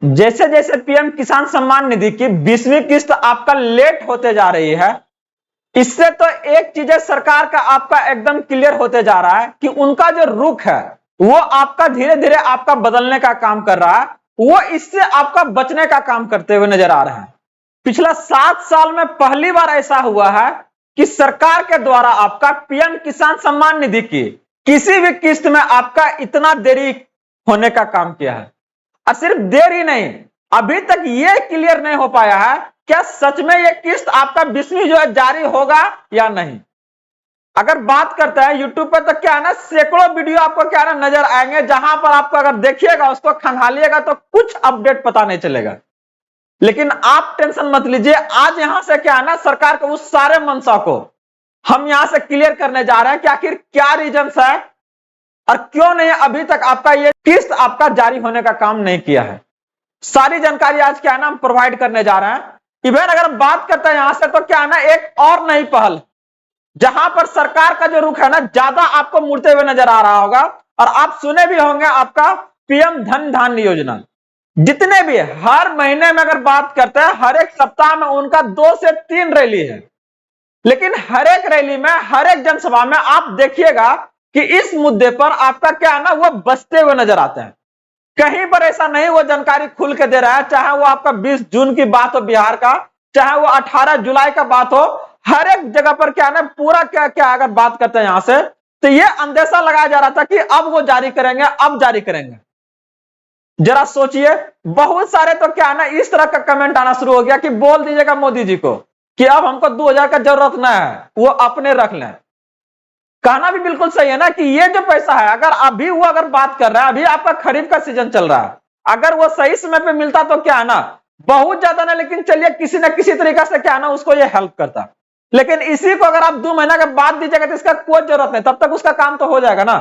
जैसे जैसे पीएम किसान सम्मान निधि की 20वीं किस्त आपका लेट होते जा रही है, इससे तो एक चीज सरकार का आपका एकदम क्लियर होते जा रहा है कि उनका जो रुख है वो आपका धीरे धीरे आपका बदलने का काम कर रहा है, वो इससे आपका बचने का काम करते हुए नजर आ रहे हैं। पिछला 7 साल में पहली बार ऐसा हुआ है कि सरकार के द्वारा आपका पीएम किसान सम्मान निधि की किसी भी किस्त में आपका इतना देरी होने का काम किया है। और सिर्फ देर ही नहीं, अभी तक ये क्लियर नहीं हो पाया है क्या सच में ये किस्त आपका 20वीं जो है जारी होगा या नहीं। अगर बात करते हैं यूट्यूब पर तो क्या है ना, सैकड़ों वीडियो आपको क्या है ना नजर आएंगे, जहां पर आपको अगर देखिएगा उसको खंगालिएगा तो कुछ अपडेट पता नहीं चलेगा। लेकिन आप टेंशन मत लीजिए, आज यहां से क्या है ना सरकार के उस सारे मंशा को हम यहां से क्लियर करने जा रहे हैं कि आखिर क्या रीजन है और क्यों नहीं अभी तक आपका ये किस्त आपका जारी होने का काम नहीं किया है। सारी जानकारी आज क्या है ना हम प्रोवाइड करने जा रहे हैं। इवन अगर हम बात करते हैं यहां से तो क्या है ना एक और नई पहल, जहां पर सरकार का जो रुख है ना ज्यादा आपको मुड़ते हुए नजर आ रहा होगा, और आप सुने भी होंगे आपका पीएम धन धान्य योजना। जितने भी हर महीने में अगर बात करते हैं, हर एक सप्ताह में उनका 2 से 3 रैली है, लेकिन हर एक रैली में हर एक जनसभा में आप देखिएगा कि इस मुद्दे पर आपका क्या है ना वो बचते हुए नजर आते हैं। कहीं पर ऐसा नहीं वो जानकारी खुल के दे रहा है, चाहे वो आपका 20 जून की बात हो बिहार का, चाहे वो 18 जुलाई का बात हो, हर एक जगह पर क्या है ना पूरा क्या क्या अगर बात करते हैं यहां से तो ये अंदेशा लगाया जा रहा था कि अब वो जारी करेंगे, अब जारी करेंगे। जरा सोचिए, बहुत सारे तो क्या है ना इस तरह का कमेंट आना शुरू हो गया कि बोल दीजिएगा मोदी जी को कि अब हमको 2000 का जरूरत ना है, वो अपने रख लें। कहना भी बिल्कुल सही है ना कि ये जो पैसा है अगर अभी वो अगर बात कर रहा है, अभी आपका खरीफ का सीजन चल रहा है, अगर वो सही समय पे मिलता तो क्या है ना बहुत ज्यादा ना, लेकिन चलिए किसी ना किसी तरीका से क्या है ना उसको ये हेल्प करता। लेकिन इसी को अगर आप 2 महीना के बाद दीजिएगा तो इसका कोई जरूरत नहीं, तब तक उसका काम तो हो जाएगा ना।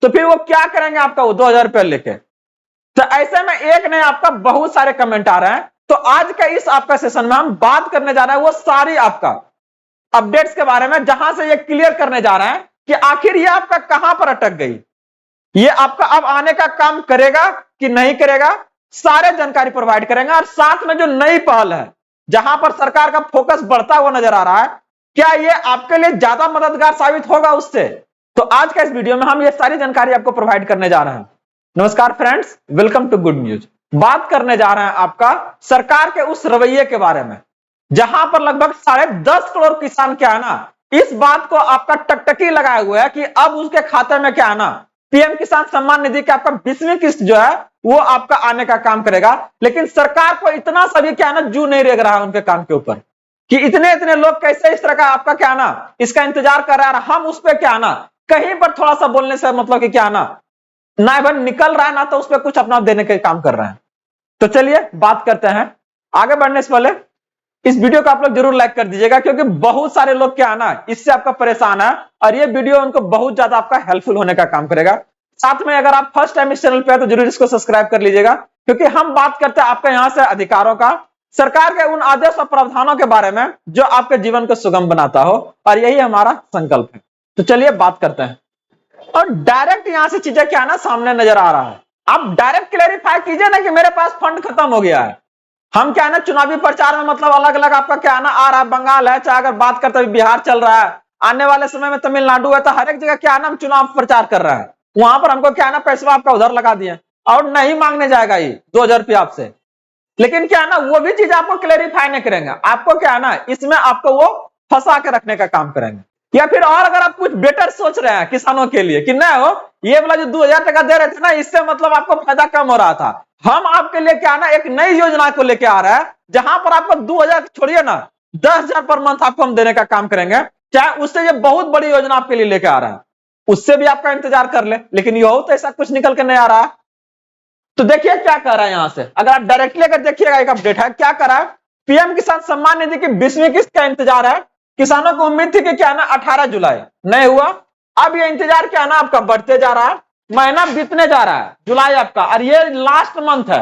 तो फिर वो क्या करेंगे आपका वो 2000 रुपया लेके। तो ऐसे में एक नहीं आपका बहुत सारे कमेंट आ रहे हैं। तो आज का इस आपका सेशन में हम बात करने जा रहे हैं वो सारी आपका अपडेट्स के बारे में, जहां से ये क्लियर करने जा रहे हैं कि आखिर ये आपका कहां पर अटक गई, ये आपका अब आने का काम करेगा कि नहीं करेगा, सारे जानकारी प्रोवाइड करेंगे। और साथ में जो नई पहल है जहां पर सरकार का फोकस बढ़ता हुआ नजर आ रहा है, क्या ये आपके लिए ज्यादा मददगार साबित होगा उससे, तो आज का इस वीडियो में हम ये सारी जानकारी आपको प्रोवाइड करने जा रहे हैं। नमस्कार friends, welcome to good news. बात करने जा रहे हैं आपका सरकार के उस रवैये के बारे में जहां पर लगभग 10.5 करोड़ किसान क्या है ना इस बात को आपका टकटकी लगाए हुए है कि अब उसके खाते में क्या है ना पीएम किसान सम्मान निधि का आपका 20वीं किस्त जो है वो आपका आने का काम करेगा। लेकिन सरकार को इतना सभी क्या है ना जू नहीं रेग रहा है उनके काम के ऊपर कि इतने इतने लोग कैसे इस तरह का आपका क्या है ना इसका इंतजार कर रहा है। हम उस पर क्या है ना कहीं पर थोड़ा सा बोलने से मतलब कि क्या है ना भाई निकल रहा है ना, तो उस पर कुछ अपना देने के काम कर रहे हैं। तो चलिए बात करते हैं। आगे बढ़ने से पहले इस वीडियो को आप लोग जरूर लाइक कर दीजिएगा, क्योंकि बहुत सारे लोग क्या है ना इससे आपका परेशान है और ये वीडियो उनको बहुत ज्यादा आपका हेल्पफुल होने का काम करेगा। साथ में अगर आप फर्स्ट टाइम इस चैनल पे है तो जरूर इसको सब्सक्राइब कर लीजिएगा, क्योंकि हम बात करते हैं आपके यहां से अधिकारों का, सरकार के उन आदेश और प्रावधानों के बारे में जो आपके जीवन को सुगम बनाता हो, और यही हमारा संकल्प है। तो चलिए बात करते हैं और डायरेक्ट यहां से चीजें क्या है ना सामने नजर आ रहा है। आप डायरेक्ट क्लेरिफाई कीजिए ना कि मेरे पास फंड खत्म हो गया है। हम क्या है ना चुनावी प्रचार में मतलब अलग अलग आपका क्या है ना आ रहा है, बंगाल है, चाहे अगर बात करते हैं बिहार चल रहा है, आने वाले समय में तमिलनाडु है, तो हर एक जगह क्या है ना हम चुनाव प्रचार कर रहे हैं। वहां पर हमको क्या है ना पैसा आपका उधर लगा दिए और नहीं मांगने जाएगा ये 2000 रुपया आपसे। लेकिन क्या है ना वो भी चीज आपको क्लेरिफाई नहीं करेंगे, आपको क्या है ना इसमें आपको वो फंसा के रखने का काम करेंगे। या फिर और अगर आप कुछ बेटर सोच रहे हैं किसानों के लिए कि नहीं हो ये वाला जो 2000 टका दे रहे थे ना इससे मतलब आपको फायदा कम हो रहा था, हम आपके लिए क्या ना एक नई योजना को लेके आ रहा है जहां पर आपको 2000 छोड़िए ना 10,000 पर मंथ आपको हम देने का काम करेंगे। चाहे उससे ये बहुत बड़ी योजना आपके लिए लेके आ रहा है, उससे भी आपका इंतजार कर ले, लेकिन ये तो ऐसा कुछ निकल के नहीं आ रहा है। तो देखिए क्या कर रहा है यहां से, अगर आप डायरेक्टली अगर देखिएगा एक अपडेट है क्या कर रहा है, पीएम किसान सम्मान निधि की 20वीं किस्त का इंतजार है। किसानों को उम्मीद थी कि क्या ना 18 जुलाई नहीं हुआ, अब ये इंतजार क्या ना आपका बढ़ते जा रहा है, महीना बीतने जा रहा है, जुलाई आपका और ये लास्ट मंथ है।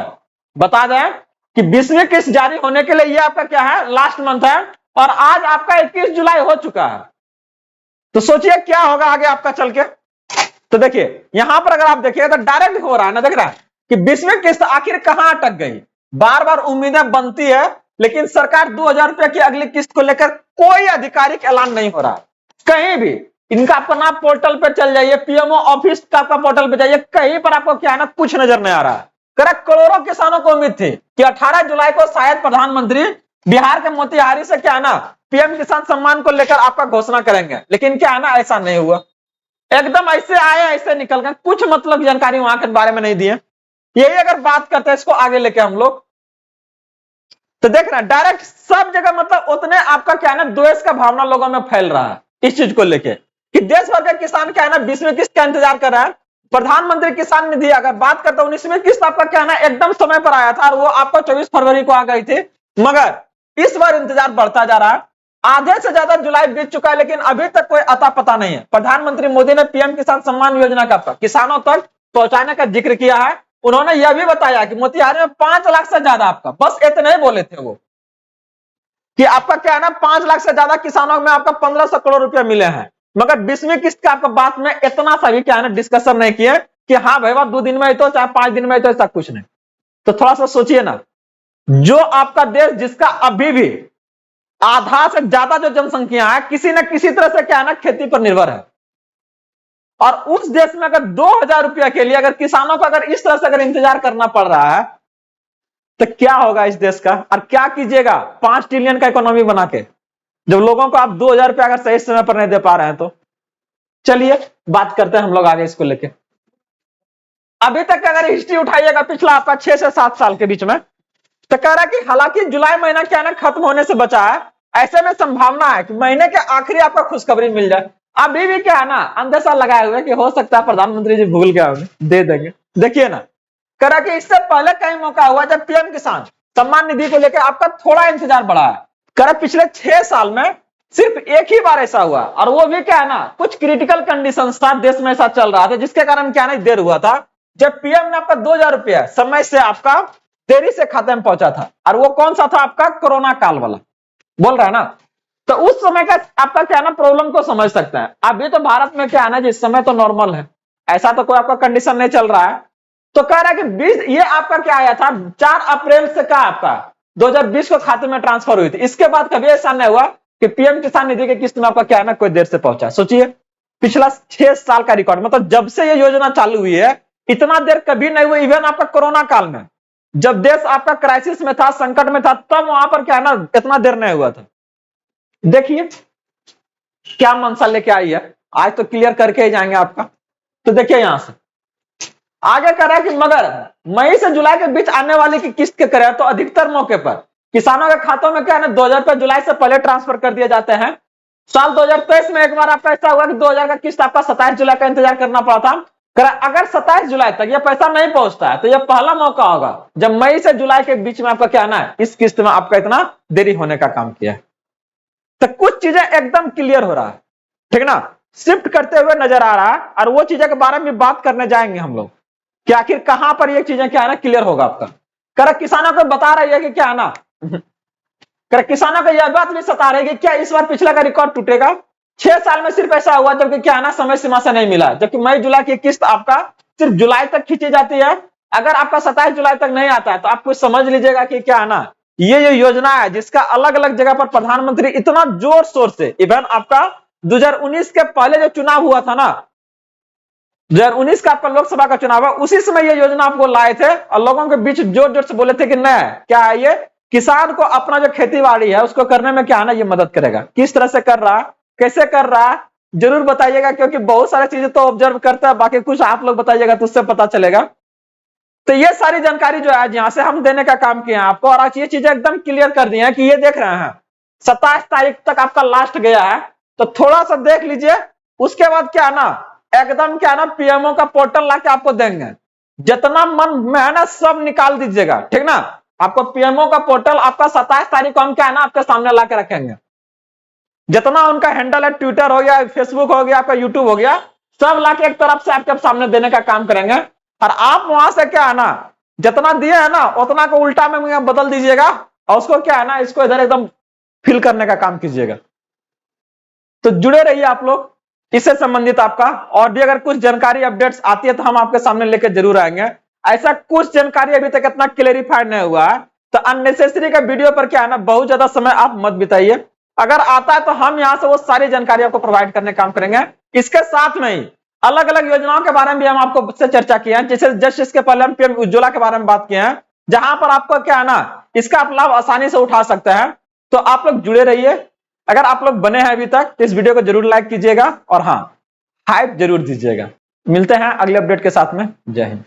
बता दें कि 20वीं किस्त जारी होने के लिए ये आपका क्या है लास्ट मंथ है, और आज आपका 21 जुलाई हो चुका है। तो सोचिए क्या होगा आगे आपका चल के। तो देखिए यहां पर अगर आप देखिए तो डायरेक्ट हो रहा है ना, देख रहा है कि 20वीं किस्त आखिर कहां अटक गई। बार बार उम्मीदें बनती है, लेकिन सरकार 2000 रुपए की अगली किस्त को लेकर कोई आधिकारिक ऐलान नहीं हो रहा कहीं भी। इनका अपना पोर्टल पे चल जाइए, पीएमओ ऑफिस का आपका पोर्टल पे जाइए, कहीं पर आपको क्या है ना कुछ नजर नहीं आ रहा है। करोड़ों किसानों को उम्मीद थी कि 18 जुलाई को शायद प्रधानमंत्री बिहार के मोतिहारी से क्या है ना पीएम किसान सम्मान को लेकर आपका घोषणा करेंगे, लेकिन क्या है ना ऐसा नहीं हुआ। एकदम ऐसे आए ऐसे निकल गए, कुछ मतलब जानकारी वहां के बारे में नहीं दिए। यही अगर बात करते हैं इसको आगे लेके हम लोग, तो देख रहे हैं डायरेक्ट सब जगह मतलब उतने आपका क्या है ना द्वेष का भावना लोगों में फैल रहा है इस चीज को लेके कि देश भर के किसान क्या है ना 20वीं किस्त का इंतजार कर रहा है। प्रधानमंत्री किसान निधि अगर बात करते हैं 19वीं किस्त आपका क्या है ना एकदम समय पर आया था और वो आपको 24 फरवरी को आ गई थी, मगर इस बार इंतजार बढ़ता जा रहा है। आधे से ज्यादा जुलाई बीत चुका है, लेकिन अभी तक कोई अता पता नहीं है। प्रधानमंत्री मोदी ने पीएम किसान सम्मान योजना का किसानों तक पहुंचाने का जिक्र किया है। उन्होंने यह भी बताया कि मोतिहारी में 5 लाख से ज्यादा आपका, बस इतने ही बोले थे वो कि आपका क्या है ना 5 लाख से ज्यादा किसानों में आपका 1500 करोड़ रुपए मिले हैं, मगर 20वीं किस्त का आपका बात में इतना सा भी क्या है ना डिस्कशन नहीं किए कि हाँ भाई 2 दिन में तो चाहे 5 दिन में तो ऐसा कुछ नहीं। तो थोड़ा सा सोचिए ना, जो आपका देश जिसका अभी भी आधा से ज्यादा जो जनसंख्या है किसी न किसी तरह से क्या है ना खेती पर निर्भर है, और उस देश में अगर 2000 रुपया के लिए अगर किसानों को अगर इस तरह से अगर इंतजार करना पड़ रहा है तो क्या होगा इस देश का, और क्या कीजिएगा 5 ट्रिलियन का इकोनॉमी बना के जब लोगों को आप 2000 रुपया अगर सही समय पर नहीं दे पा रहे हैं। तो चलिए बात करते हैं हम लोग आगे इसको लेके। अभी तक अगर हिस्ट्री उठाइएगा पिछला आपका 6 से 7 साल के बीच में, तो कह रहा है कि हालांकि जुलाई महीना क्या ना खत्म होने से बचा है, ऐसे में संभावना है कि महीने के आखिरी आपका खुशखबरी मिल जाए। अभी भी क्या है ना अंदेशा लगाए हुए कि हो सकता है प्रधानमंत्री जी भूल गया दे देंगे। देखिए ना कह रहा कि इससे पहले कहीं मौका हुआ जब पीएम किसान सम्मान निधि को लेकर आपका थोड़ा इंतजार बढ़ा है। कह रहा पिछले 6 साल में सिर्फ एक ही बार ऐसा हुआ, और वो भी क्या है ना कुछ क्रिटिकल कंडीशन था देश में ऐसा चल रहा था जिसके कारण क्या नहीं देर हुआ था, जब पीएम ने आपका 2000 रुपया समय से आपका देरी से खाते में पहुंचा था, और वो कौन सा था आपका कोरोना काल वाला बोल रहा है ना। तो उस समय का आपका क्या ना प्रॉब्लम को समझ सकता है। अभी तो भारत में क्या है ना जिस समय तो नॉर्मल है, ऐसा तो कोई आपका कंडीशन नहीं चल रहा है। तो कह रहा है कि 20 ये आपका क्या आया था 4 अप्रैल से क्या आपका 2020 को खाते में ट्रांसफर हुई थी, इसके बाद कभी ऐसा नहीं हुआ कि पीएम किसान निधि के किस्त में आपका क्या है ना कोई देर से पहुंचा। सोचिए पिछला 6 साल का रिकॉर्ड, मतलब जब से ये योजना चालू हुई है इतना देर कभी नहीं हुई। इवन आपका कोरोना काल में जब देश आपका क्राइसिस में था, संकट में था, तब वहां पर क्या है ना इतना देर नहीं हुआ था। देखिए क्या मंशा लेके आई है, आज तो क्लियर करके ही जाएंगे आपका। तो देखिए यहां से आगे कह रहा है कि मगर मई से जुलाई के बीच आने वाली की किस्त के करें तो अधिकतर मौके पर किसानों के खातों में क्या है ना 2000 रुपए जुलाई से पहले ट्रांसफर कर दिए जाते हैं। साल 2023 में एक बार आपका ऐसा हुआ कि 2000 का किस्त आपका 27 जुलाई का इंतजार करना पड़ा था। अगर 27 जुलाई तक यह पैसा नहीं पहुंचता है तो यह पहला मौका होगा जब मई से जुलाई के बीच में आपका क्या ना है इस किस्त में आपका इतना देरी होने का काम किया है। तो कुछ चीजें एकदम क्लियर हो रहा है, ठीक ना, शिफ्ट करते हुए नजर आ रहा है, और वो चीजें के बारे में बात करने जाएंगे हम लोग कि आखिर कहां पर ये चीजें क्या है ना क्लियर होगा आपका। कर किसानों को बता रही है कि क्या है ना कर किसानों को यह बात भी सता रही है कि क्या इस बार पिछला का रिकॉर्ड टूटेगा। 6 साल में सिर्फ ऐसा हुआ जबकि क्या है ना समय सीमा से नहीं मिला, जबकि मई जुलाई की किस्त आपका सिर्फ जुलाई तक खींची जाती है। अगर आपका 27 जुलाई तक नहीं आता है तो आप कुछ समझ लीजिएगा कि क्या है ना ये योजना है जिसका अलग अलग जगह पर प्रधानमंत्री इतना जोर शोर से, इवन आपका 2019 के पहले जो चुनाव हुआ था ना 2019 का आपका लोकसभा का चुनाव है, उसी समय ये योजना आपको लाए थे और लोगों के बीच जोर जोर से बोले थे कि नहीं क्या है ये किसान को अपना जो खेती बाड़ी है उसको करने में क्या है ना ये मदद करेगा। किस तरह से कर रहा है, कैसे कर रहा है जरूर बताइएगा, क्योंकि बहुत सारी चीजें तो ऑब्जर्व करता है, बाकी कुछ आप लोग बताइएगा तो उससे पता चलेगा। तो ये सारी जानकारी जो है आज यहां से हम देने का काम किया आपको, और आज ये चीजें एकदम क्लियर कर दी है कि ये देख रहे हैं 27 तारीख तक आपका लास्ट गया है, तो थोड़ा सा देख लीजिए। उसके बाद क्या ना एकदम क्या ना पीएमओ का पोर्टल ला के आपको देंगे, जितना मन में है ना सब निकाल दीजिएगा, ठीक ना। आपको पीएमओ का पोर्टल आपका 27 तारीख को हम क्या है ना आपके सामने ला के रखेंगे। जितना उनका हैंडल है ट्विटर हो गया, फेसबुक हो गया, आपका यूट्यूब हो गया, सब ला के एक तरफ से आपके सामने देने का काम करेंगे। और आप वहां से क्या है ना जितना दिए है ना उतना को उल्टा में बदल दीजिएगा, और उसको क्या है ना इसको इधर एकदम फिल करने का काम कीजिएगा। तो जुड़े रहिए आप लोग इससे संबंधित आपका, और भी अगर कुछ जानकारी अपडेट्स आती है तो हम आपके सामने लेकर जरूर आएंगे। ऐसा कुछ जानकारी अभी तक इतना क्लेरिफाइड नहीं हुआ है। तो अननेसेसरी का वीडियो पर क्या है ना, बहुत ज्यादा समय आप मत बिताइए। अगर आता है तो हम यहाँ से वो सारी जानकारी आपको प्रोवाइड करने का काम करेंगे। इसके साथ में ही अलग अलग योजनाओं के बारे में भी हम आपको से चर्चा किए हैं। जैसे जस्ट इसके पहले हम पीएम उज्ज्वला के बारे में बात किए हैं, जहां पर आपको क्या है ना, इसका आप लाभ आसानी से उठा सकते हैं। तो आप लोग जुड़े रहिए। अगर आप लोग बने हैं अभी तक तो इस वीडियो को जरूर लाइक कीजिएगा और हाँ, हाइप जरूर दीजिएगा। मिलते हैं अगले अपडेट के साथ में। जय हिंद।